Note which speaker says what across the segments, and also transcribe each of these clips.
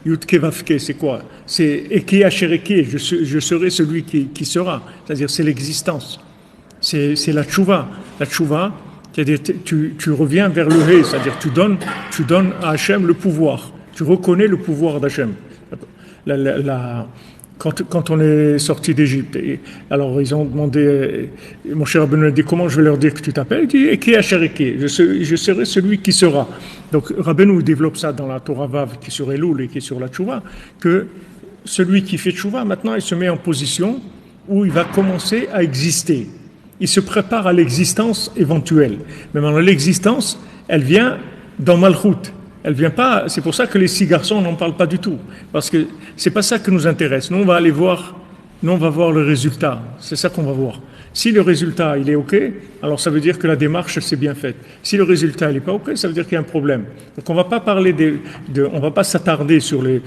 Speaker 1: Yudke Vavke, c'est quoi? C'est Eke Ashereke, je serai celui qui sera. C'est-à-dire, c'est l'existence. C'est la tchouva. La tchouva, c'est-à-dire, tu reviens vers le He, c'est-à-dire, tu donnes à Hachem le pouvoir. Tu reconnais le pouvoir d'Hachem. Quand on est sorti d'Égypte, alors ils ont demandé, mon cher Rabbeinu a dit, comment je vais leur dire que tu t'appelles? Il dit, Eke Ashereke, je serai celui qui sera. Donc Rabbeinu développe ça dans la Torah Vav, qui est sur Elul et qui est sur la Tchouva, que celui qui fait Tchouva, maintenant il se met en position où il va commencer à exister. Il se prépare à l'existence éventuelle. Mais maintenant l'existence, elle vient dans Malchut. Elle vient pas, c'est pour ça que les 6 garçons n'en parlent pas du tout. Parce que c'est pas ça qui nous intéresse. Nous, on va aller voir, nous, on va voir le résultat. C'est ça qu'on va voir. Si le résultat, il est OK, alors ça veut dire que la démarche, s'est bien faite. Si le résultat, il n'est pas OK, ça veut dire qu'il y a un problème. Donc, on va pas parler on va pas s'attarder sur les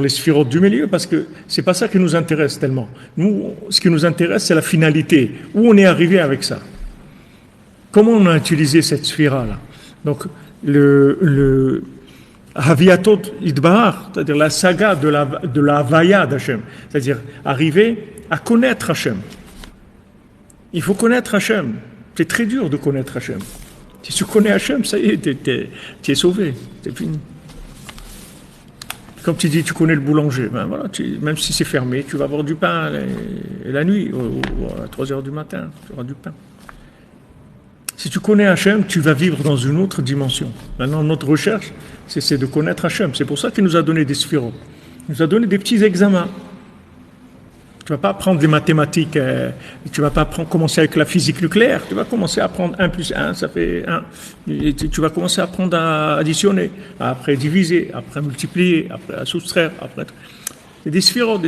Speaker 1: sphirotes du milieu parce que c'est pas ça qui nous intéresse tellement. Nous, ce qui nous intéresse, c'est la finalité. Où on est arrivé avec ça? Comment on a utilisé cette sphira-là? Donc, le Haviatot Idbahar, c'est-à-dire la saga de la Havaya d'Hachem, c'est-à-dire arriver à connaître Hachem. Il faut connaître Hachem. C'est très dur de connaître Hachem. Si tu connais Hachem, ça y est, tu es sauvé, c'est fini. Comme tu dis, tu connais le boulanger, ben voilà, même si c'est fermé, tu vas avoir du pain la nuit, à 3 heures du matin, tu auras du pain. Si tu connais Hachem, tu vas vivre dans une autre dimension. Maintenant, notre recherche, c'est de connaître Hachem. C'est pour ça qu'il nous a donné des sphirotes. Il nous a donné des petits examens. Tu ne vas pas apprendre des mathématiques, tu ne vas pas commencer avec la physique nucléaire. Tu vas commencer à apprendre 1 plus 1, ça fait 1. Et tu vas commencer à apprendre à additionner, après diviser, après multiplier, après à soustraire, après... C'est des sphirotes.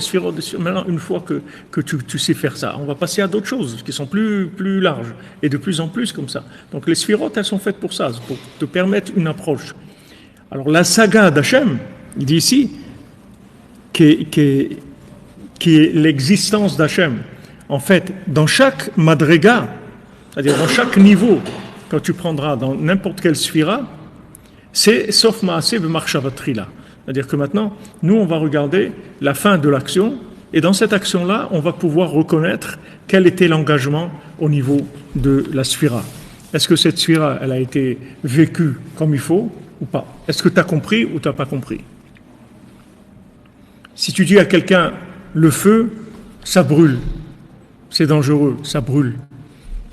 Speaker 1: Maintenant, une fois que tu sais faire ça, on va passer à d'autres choses qui sont plus larges et de plus en plus comme ça. Donc les sphirotes, elles sont faites pour ça, pour te permettre une approche. Alors la saga d'Hachem, il dit ici, qui est l'existence d'Hachem. En fait, dans chaque madrega, c'est-à-dire dans chaque niveau, quand tu prendras dans n'importe quelle sphira, c'est sauf Maaseh v'Marshavatrila. C'est-à-dire que maintenant, nous, on va regarder la fin de l'action, et dans cette action-là, on va pouvoir reconnaître quel était l'engagement au niveau de la sphira. Est-ce que cette sphira, elle a été vécue comme il faut ou pas? Est-ce que tu as compris ou tu n'as pas compris? Si tu dis à quelqu'un, le feu, ça brûle, c'est dangereux, ça brûle,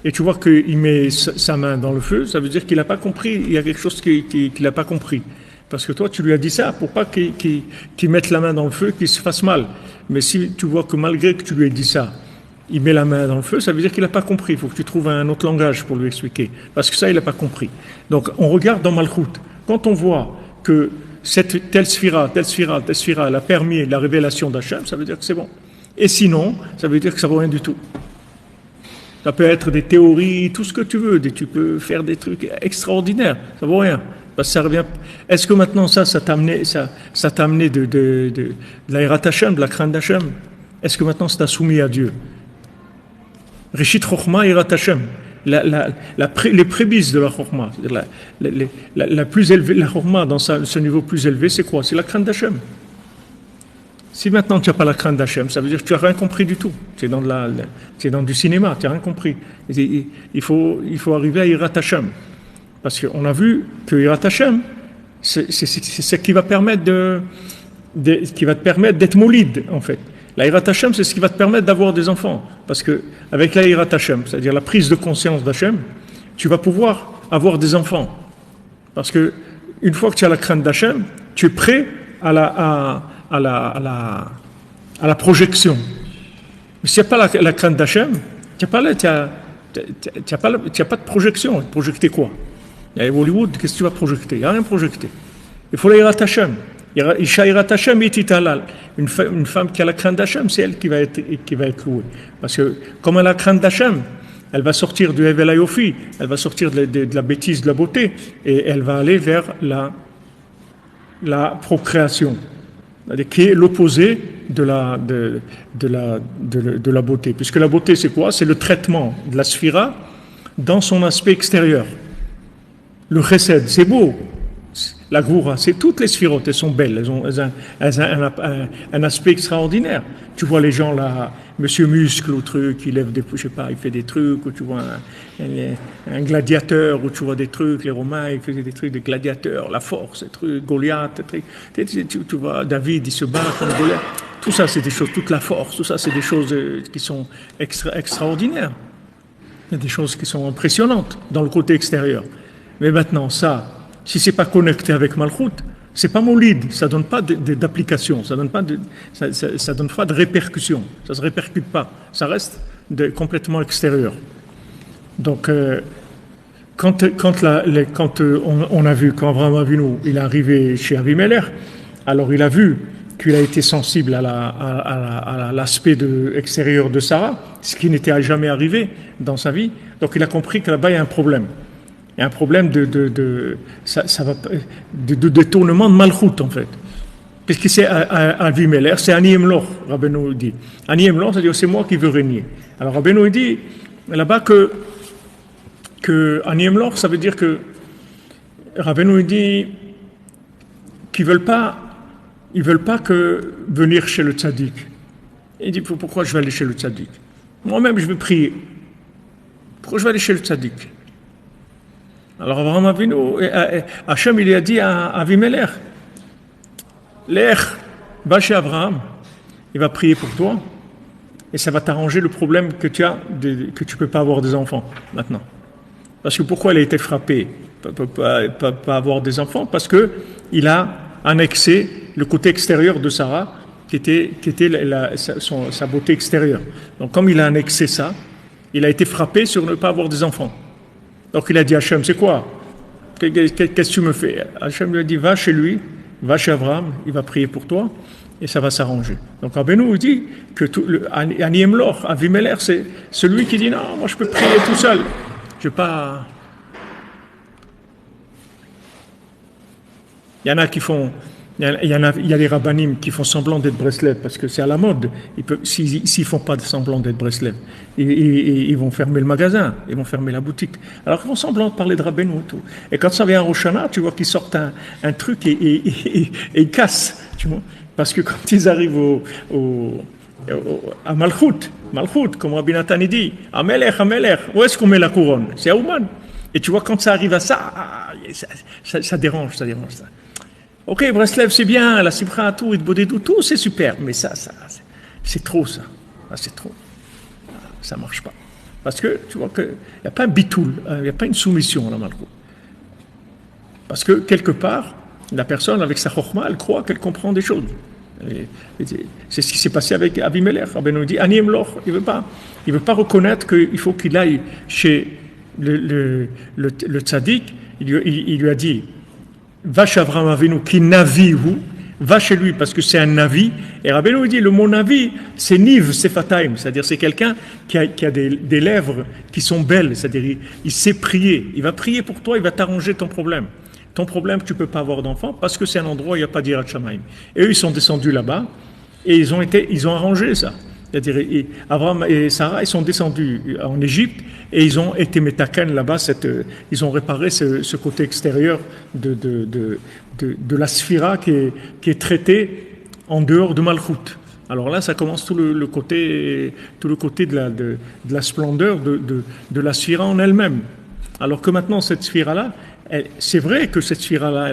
Speaker 1: et tu vois qu'il met sa main dans le feu, ça veut dire qu'il n'a pas compris, il y a quelque chose qu'il n'a pas compris. Parce que toi, tu lui as dit ça pour pas qu'il mette la main dans le feu, qu'il se fasse mal. Mais si tu vois que malgré que tu lui aies dit ça, il met la main dans le feu, ça veut dire qu'il n'a pas compris. Il faut que tu trouves un autre langage pour lui expliquer. Parce que ça, il n'a pas compris. Donc, on regarde dans Malchut. Quand on voit que cette telle sphira, elle a permis la révélation d'Hachem, ça veut dire que c'est bon. Et sinon, ça veut dire que ça ne vaut rien du tout. Ça peut être des théories, tout ce que tu veux. Tu peux faire des trucs extraordinaires. Ça ne vaut rien. Parce que ça revient. Est-ce que maintenant ça t'a amené de la hirat Hashem, de la crainte d'Hachem? Est-ce que maintenant ça t'a soumis à Dieu? Rishit Chochma hirat Hashem. Les prémices de la Chochma, la plus élevée, la Chochma dans ce niveau plus élevé, c'est quoi? C'est la crainte d'Hachem. Si maintenant tu n'as pas la crainte d'Hachem, ça veut dire que tu n'as rien compris du tout. Tu es dans du cinéma, tu n'as rien compris. Il faut arriver à hirat Hashem. Parce qu'on a vu que hirat Hashem, c'est ce qui va permettre qui va te permettre d'être moulide, en fait. La hirat Hashem, c'est ce qui va te permettre d'avoir des enfants. Parce que avec la hirat Hashem, c'est-à-dire la prise de conscience d'Hachem, tu vas pouvoir avoir des enfants. Parce que une fois que tu as la crainte d'Hachem, tu es prêt à la projection. Mais s'il n'y a pas la crainte d'Hachem, tu n'as pas de projection. Projeter quoi? Et Hollywood, qu'est-ce que tu vas projeter? Il n'y a rien projeté. Il faut la hirat Hashem. Isha hirat Hashem ititalal. Une femme qui a la crainte d'Hachem, c'est elle qui va être louée. Parce que comme elle a la crainte d'Hachem, elle va sortir du Hevel Hayofi, elle va sortir de la bêtise, de la beauté, et elle va aller vers la procréation, qui est l'opposé de la beauté. Puisque la beauté, c'est quoi? C'est le traitement de la sphira dans son aspect extérieur. Le chesed, c'est beau. La Goura, c'est toutes les sphirotes, elles sont belles, elles ont un aspect extraordinaire. Tu vois les gens là, Monsieur Muscle ou truc, il lève des, je sais pas, il fait des trucs, ou tu vois un gladiateur, ou tu vois des trucs, les Romains, ils faisaient des trucs de gladiateurs, la force, des trucs, Goliath, des trucs. Tu vois, David, il se bat contre Goliath. Tout ça, c'est des choses, toute la force, tout ça, c'est des choses qui sont extraordinaires. Il y a des choses qui sont impressionnantes dans le côté extérieur. Mais maintenant, ça, si c'est pas connecté avec Malchut, c'est pas Moulid, ça donne pas d'application, ça donne pas ça donne pas de répercussion, ça se répercute pas, ça reste complètement extérieur. Donc, quand on a vu, quand Abraham Avinu, il est arrivé chez Avimelech, alors il a vu qu'il a été sensible à l'aspect extérieur de Sarah, ce qui n'était jamais arrivé dans sa vie. Donc il a compris que là-bas il y a un problème. Il y a un problème de détournement de Malchut en fait. Puisque c'est Avimelech, c'est Ani Emlor, Rabbeinu dit. Ani Emlor, c'est-à-dire c'est moi qui veux régner. Alors Rabbeinu dit là-bas que Ani Emlor, ça veut dire que Rabbeinu dit qu'ils veulent pas que venir chez le tzaddik. Il dit pourquoi je vais aller chez le tzaddik? Moi-même je vais prier. Pourquoi je vais aller chez le tzaddik? Alors Abraham Avinu, Hachem il a dit à Avimelech, Lech, va chez Abraham, il va prier pour toi et ça va t'arranger le problème que tu as, que tu ne peux pas avoir des enfants maintenant. Parce que pourquoi elle a été frappée? Pas avoir des enfants? Parce qu'il a annexé le côté extérieur de Sarah qui était sa beauté extérieure. Donc comme il a annexé ça, il a été frappé sur ne pas avoir des enfants. Donc il a dit à Hachem, c'est quoi? Qu'est-ce que tu me fais? Hachem lui a dit, va chez lui, va chez Abraham, il va prier pour toi et ça va s'arranger. Donc Rabbeinu dit que Ani Emlor, Avimelech, c'est celui qui dit, non, moi je peux prier tout seul. Je vais pas... Il y en a qui font... Il y a les rabbanim qui font semblant d'être Breslev parce que c'est à la mode. S'ils ne font pas semblant d'être Breslev, ils vont fermer le magasin, ils vont fermer la boutique. Alors ils font semblant de parler de Rabbeinu et tout. Et quand ça vient à Rosh Hashanah, tu vois qu'ils sortent un truc et ils cassent. Tu vois, parce que quand ils arrivent à Malchut, comme Rabbi Nathan dit, Amelech, où est-ce qu'on met la couronne? C'est à Ouman. Et tu vois, quand ça arrive à ça, ça dérange, ça. Ok, Breslev, c'est bien, la Simcha, tout, Itbodedou, tout, c'est super, mais ça, c'est trop, ça. C'est trop. Ça marche pas. Parce que, tu vois, il n'y a pas un bitoul, il n'y a pas une soumission, là, Malchut. Parce que, quelque part, la personne, avec sa chokhma, elle croit qu'elle comprend des choses. C'est ce qui s'est passé avec Avimelech. Rabbeinu dit, Ani Emlor, il veut pas reconnaître qu'il faut qu'il aille chez le tzaddik. Il lui a dit, va chez Abraham Avinu qui navi ou va chez lui parce que c'est un navi. Et Rabbeinu dit le mot navi c'est niv sefataim, c'est-à-dire c'est quelqu'un qui a des lèvres qui sont belles, c'est-à-dire il sait prier, il va prier pour toi, il va t'arranger ton problème. Ton problème que tu ne peux pas avoir d'enfant parce que c'est un endroit où il n'y a pas d'Yirat Shamayim. Et eux ils sont descendus là-bas et ils ont arrangé ça. C'est-à-dire, Abraham et Sarah, ils sont descendus en Égypte et ils ont été métaken là-bas, ils ont réparé ce côté extérieur de la sphira qui est traitée en dehors de Malchut. Alors là, ça commence tout le côté de la splendeur de la sphira en elle-même. Alors que maintenant, cette sphira-là, c'est vrai que cette sphira-là,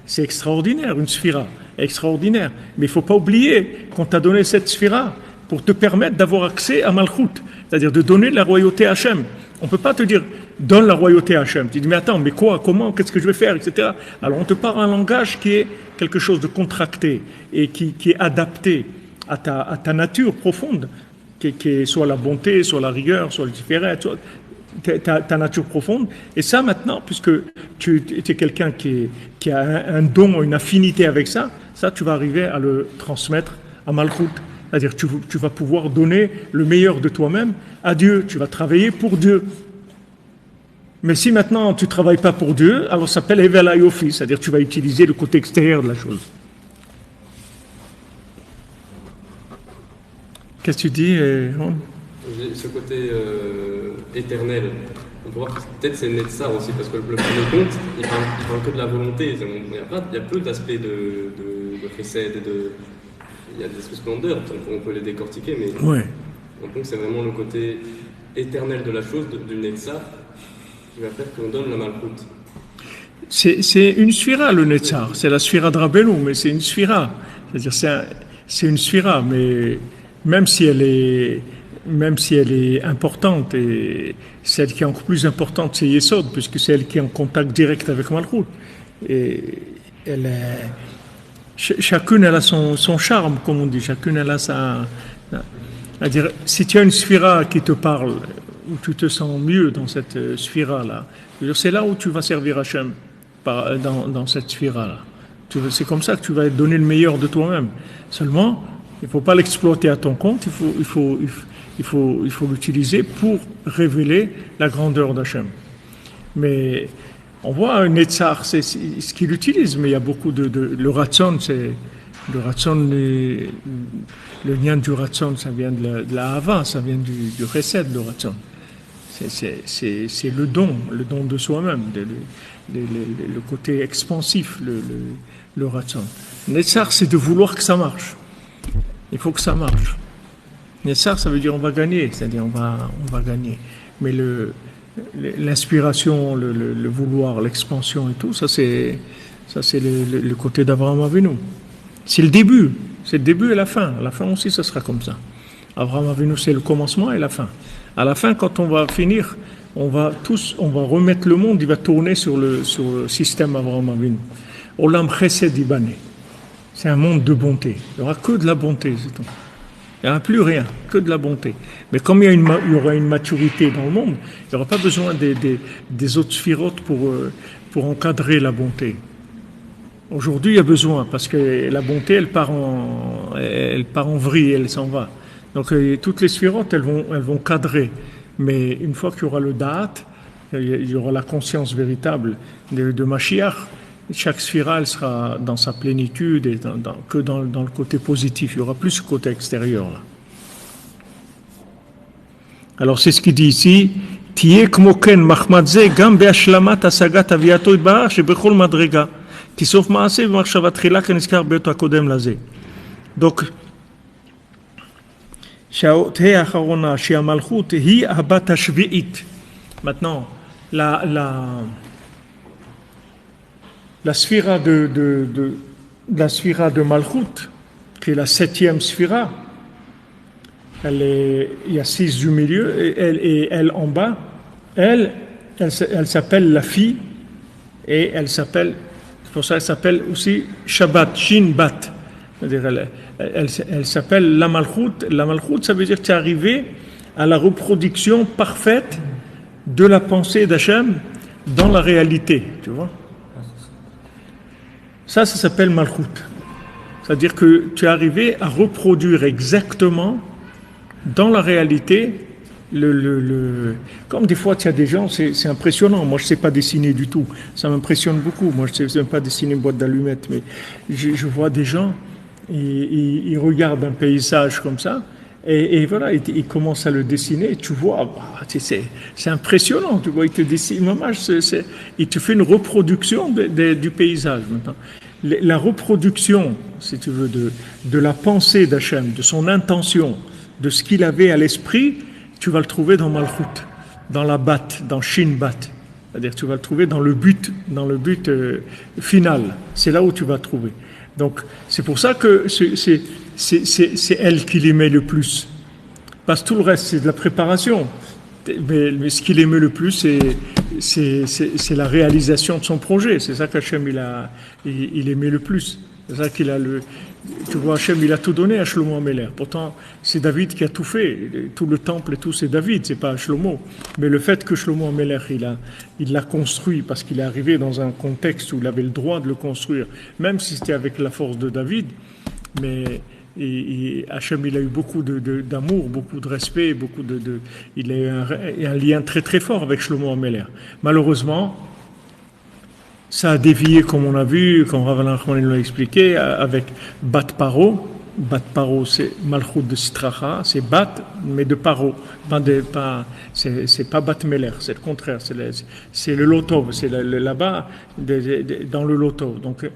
Speaker 1: c'est extraordinaire, une sphira extraordinaire. Mais il ne faut pas oublier qu'on t'a donné cette sphira pour te permettre d'avoir accès à Malchut, c'est-à-dire de donner la royauté à Hachem. On ne peut pas te dire, donne la royauté à Hachem. Tu dis, mais attends, mais quoi, comment, qu'est-ce que je vais faire, etc. Alors on te parle un langage qui est quelque chose de contracté et qui est adapté à ta nature profonde, qui est soit la bonté, soit la rigueur, soit le différent, soit ta nature profonde. Et ça maintenant, puisque tu es quelqu'un qui a un don, une affinité avec ça, tu vas arriver à le transmettre à Malchut. C'est-à-dire que tu vas pouvoir donner le meilleur de toi-même à Dieu. Tu vas travailler pour Dieu. Mais si maintenant tu ne travailles pas pour Dieu, alors ça s'appelle Evel Ayofi, c'est-à-dire que tu vas utiliser le côté extérieur de la chose. Qu'est-ce que tu dis, Ron?
Speaker 2: Ce côté éternel, on faut voir que peut-être c'est né de ça aussi, parce que le premier conte, il parle que de la volonté. Il y a peu d'aspects de chesed et de. Il y a des splendeurs, on peut les décortiquer, mais
Speaker 1: Ouais.
Speaker 2: donc c'est vraiment le côté éternel de la chose, du Netzach, qui va faire qu'on donne la malchoute.
Speaker 1: C'est une sphira, le Netzar. C'est la sphira de Rabbeinu, mais c'est une sphira. C'est-à-dire, c'est une sphira, mais même si elle est importante, et celle qui est encore plus importante, c'est Yesod, puisque c'est elle qui est en contact direct avec Malchut. Et elle est, chacune, elle a son charme, comme on dit. Chacune, elle a sa. C'est-à-dire, si tu as une sphira qui te parle, où tu te sens mieux dans cette sphira-là, c'est là où tu vas servir Hachem, dans cette sphira-là. C'est comme ça que tu vas donner le meilleur de toi-même. Seulement, il ne faut pas l'exploiter à ton compte, il faut l'utiliser pour révéler la grandeur d'Hachem. Mais on voit un Netzach, c'est ce qu'il utilise, mais il y a beaucoup le Ratson, le Ratson, le lien du Ratson, ça vient de la Hava, ça vient du Chesed, le Ratson. C'est le don de soi-même, le côté expansif, le Ratson. Netzach, c'est de vouloir que ça marche. Il faut que ça marche. Netzach, ça veut dire on va gagner, c'est-à-dire on va gagner. Mais l'inspiration, le vouloir, l'expansion et tout, ça c'est le côté d'Abraham Avinu. C'est le début et la fin. La fin aussi, ça sera comme ça. Abraham Avinu, c'est le commencement et la fin. À la fin, quand on va finir, on va remettre le monde, il va tourner sur le système Abraham Avinu. Olam Chesed Ibané. C'est un monde de bonté. Il n'y aura que de la bonté, c'est tout. Il n'y aura plus rien, que de la bonté. Mais comme il y aura une maturité dans le monde, il n'y aura pas besoin des autres sphirotes pour encadrer la bonté. Aujourd'hui, il y a besoin, parce que la bonté, elle part en vrille, elle s'en va. Donc, toutes les sphirotes, elles vont cadrer. Mais une fois qu'il y aura le da'at, il y aura la conscience véritable de Mashiach, chaque sphira, elle sera dans sa plénitude et que dans le côté positif. Il y aura plus ce côté extérieur, là. Alors, c'est ce qu'il dit ici. Tiye kmoken mahmadze gam be'ashlamat asagat aviato itbarach shebechol madrega. כי סוף מעשה במחשבה תחילה כנזכר בעת הקודם לזה. Donc, שהאות האחרונה, שהמלכות היא הבת השביעית. Maintenant, la sphira la sphira de Malchut, qui est la 7e sphira, il y a 6 du milieu, et elle en bas, elle s'appelle la fille, et elle s'appelle, pour ça, elle s'appelle aussi Shabbat, Shin Bat. C'est-à-dire, elle s'appelle la Malchut. La Malchut, ça veut dire que tu es arrivé à la reproduction parfaite de la pensée d'Hachem dans la réalité. Tu vois? Ça s'appelle Malchut. C'est-à-dire que tu es arrivé à reproduire exactement dans la réalité comme des fois, il y a des gens, c'est impressionnant. Moi, je ne sais pas dessiner du tout. Ça m'impressionne beaucoup. Moi, je ne sais même pas dessiner une boîte d'allumettes. Mais je vois des gens, ils regardent un paysage comme ça, et voilà, ils commencent à le dessiner. Et tu vois, c'est impressionnant. Tu vois, ils te dessinent, il te fait une reproduction du paysage maintenant. La reproduction, si tu veux, de la pensée d'Hachem, de son intention, de ce qu'il avait à l'esprit, tu vas le trouver dans Malchut, dans la Bat, dans Shin Bat. C'est-à-dire tu vas le trouver dans le but final. C'est là où tu vas le trouver. Donc c'est pour ça que c'est elle qui l'aimait le plus. Parce que tout le reste, c'est de la préparation. Mais ce qu'il aimait le plus, c'est la réalisation de son projet. C'est ça qu'Hachem il aimait le plus. C'est ça qu'il a tu vois, Hachem, il a tout donné à Shlomo HaMelech. Pourtant, c'est David qui a tout fait. Tout le temple et tout, c'est David, c'est pas Shlomo. Mais le fait que Shlomo HaMelech, il l'a construit parce qu'il est arrivé dans un contexte où il avait le droit de le construire, même si c'était avec la force de David. Mais Hachem, il a eu beaucoup d'amour, beaucoup de respect, il a eu un lien très très fort avec Shlomo HaMelech. Malheureusement, ça a dévié, comme on a vu, comme Rav Nachman l'a expliqué, avec Bat Paro, Bat Paro, c'est Malchut de Sitracha, c'est Bat, mais de Paro. C'est pas Bat Meler, c'est le contraire. C'est le Lotov, c'est là-bas, dans le Lotov. Donc,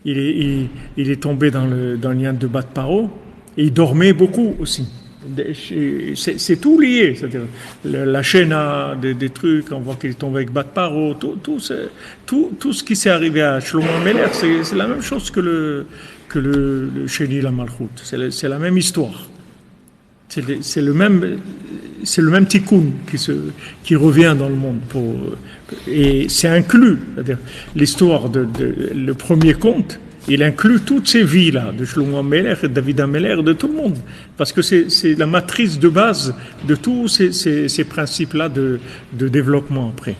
Speaker 1: il est tombé dans le lien de Bat Paro, et il dormait beaucoup aussi. C'est tout lié, c'est-à-dire la chaîne a des trucs, on voit qu'il est tombé avec Bat Paro, tout ce qui s'est arrivé à Shlomo Ameler, c'est la même chose que le Sheni la Malchut, c'est la même histoire, c'est le même tikkun qui revient dans le monde et c'est inclus, c'est-à-dire l'histoire le premier conte. Il inclut toutes ces vies-là, de Shlomo Ameler, de David Ameler, de tout le monde. Parce que c'est la matrice de base de tous ces principes-là de développement après.